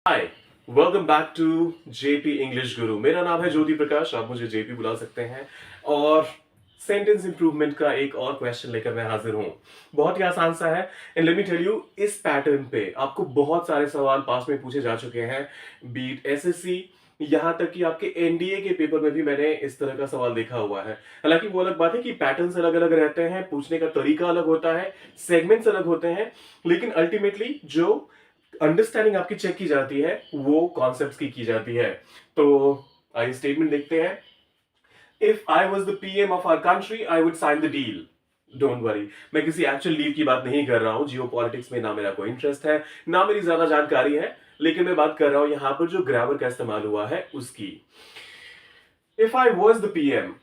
Hi, welcome back to JP English Guru. मेरा नाम है ज्योति प्रकाश, आप मुझे जेपी बुला सकते हैं। और सेंटेंस इंप्रूवमेंट का एक और क्वेश्चन लेकर मैं हाजिर हूं। बहुत ही आसान सा है and let me tell you, इस पैटर्न पे आपको बहुत सारे सवाल पास में पूछे जा चुके हैं, बीट एसएससी, यहां तक कि आपके एनडीए के पेपर में भी मैंने इस तरह का सवाल देखा हुआ है। हालांकि वो अलग बात है कि पैटर्न्स अलग अलग रहते हैं, पूछने का तरीका अलग होता है, सेगमेंट्स अलग होते हैं, लेकिन अल्टीमेटली जो अंडरस्टैंडिंग आपकी चेक की जाती है वो कॉन्सेप्ट्स की जाती है। तो आइए स्टेटमेंट देखते हैं। If I was the PM of our country I would sign the deal. Don't worry, मैं किसी एक्चुअल डील की बात नहीं कर रहा हूं। जियो पॉलिटिक्स में ना मेरा कोई इंटरेस्ट है, ना मेरी ज्यादा जानकारी है, लेकिन मैं बात कर रहा हूं यहां पर जो ग्रामर का इस्तेमाल हुआ है उसकी। If I was the PM,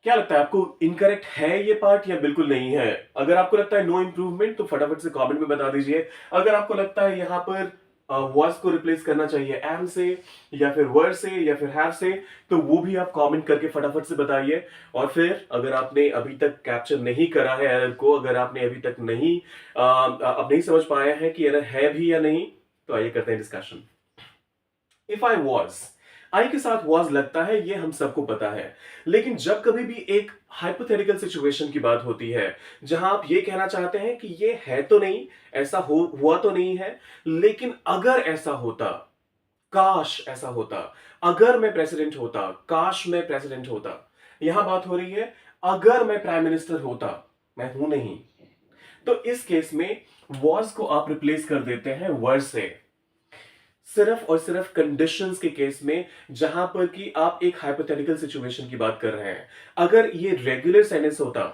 क्या लगता है आपको, इनकरेक्ट है ये पार्ट या बिल्कुल नहीं है? अगर आपको लगता है नो इंप्रूवमेंट तो फटाफट से कमेंट में बता दीजिए। अगर आपको लगता है यहां पर वॉज को रिप्लेस करना चाहिए एम से, या फिर वर से, या फिर हैव से, तो वो भी आप कमेंट करके फटाफट से बताइए। और फिर अगर आपने अभी तक कैप्चर नहीं करा है एरर को, अगर आपने अभी तक नहीं अब नहीं समझ पाया है कि एरर है भी या नहीं, तो आइए करते हैं डिस्कशन। इफ आई वॉज, आई के साथ वॉज लगता है ये हम सबको पता है, लेकिन जब कभी भी एक हाइपोथेटिकल सिचुएशन की बात होती है जहां आप ये कहना चाहते हैं कि ये है तो नहीं, ऐसा हुआ तो नहीं है, लेकिन अगर ऐसा होता, काश ऐसा होता, अगर मैं प्रेसिडेंट होता, काश मैं प्रेसिडेंट होता, यहां बात हो रही है अगर मैं प्राइम मिनिस्टर होता, मैं हूं नहीं। तो इस केस में वॉज को आप रिप्लेस कर देते हैं वर से, सिर्फ और सिर्फ कंडीशंस के केस में, जहां पर कि आप एक हाइपोथेटिकल सिचुएशन की बात कर रहे हैं। अगर ये रेगुलर सेंटेंस होता,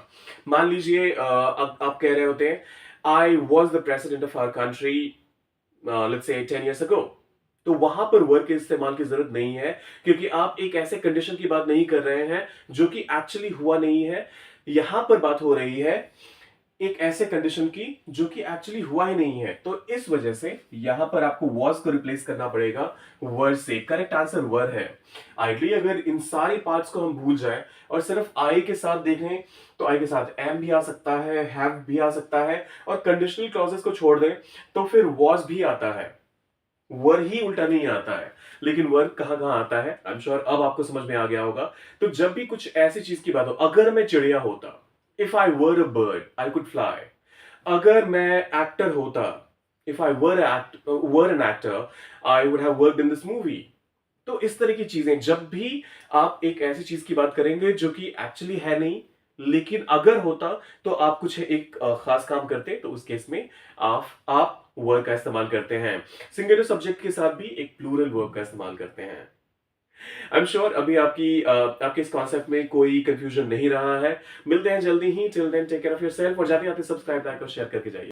मान लीजिए अब आप कह रहे होते हैं I was the president of our country let's say 10 years ago, तो वहां पर वर्ड के इस्तेमाल की जरूरत नहीं है, क्योंकि आप एक ऐसे कंडीशन की बात नहीं कर रहे हैं जो कि एक्चुअली हुआ नहीं है। यहां पर बात हो रही है एक ऐसे कंडीशन की जो कि एक्चुअली हुआ ही नहीं है। तो इस वजह से यहां पर आपको वॉज को रिप्लेस करना पड़ेगा वर से। करेक्ट आंसर वर है। आइडली अगर इन सारे पार्ट्स को हम भूल जाएं और सिर्फ आई के साथ देखें, तो आई के साथ एम भी आ सकता है, हैव भी आ सकता है, और कंडीशनल क्लॉजेस को छोड़ दें तो फिर वॉज भी आता है। वर ही उल्टा नहीं आता है, लेकिन वर कहां कहां आता है आई एम श्योर अब आपको समझ में आ गया होगा। तो जब भी कुछ ऐसी चीज की बात हो, अगर मैं चिड़िया होता, if I were a bird I could fly, अगर मैं एक्टर होता, if I were an actor I would have worked in this movie. तो इस तरह की चीजें, जब भी आप एक ऐसी चीज की बात करेंगे जो कि एक्चुअली है नहीं, लेकिन अगर होता तो आप कुछ एक खास काम करते, तो उस केस में आप वर्ब का इस्तेमाल करते हैं। सिंगुलर सब्जेक्ट के साथ भी एक प्लूरल वर्ब का इस्तेमाल करते हैं। आई एम श्योर अभी आपके इस कॉन्सेप्ट में कोई कंफ्यूजन नहीं रहा है। मिलते हैं जल्दी ही। Till then take care of yourself, और जाते आते सब्सक्राइब लाइक और शेयर करके जाइए।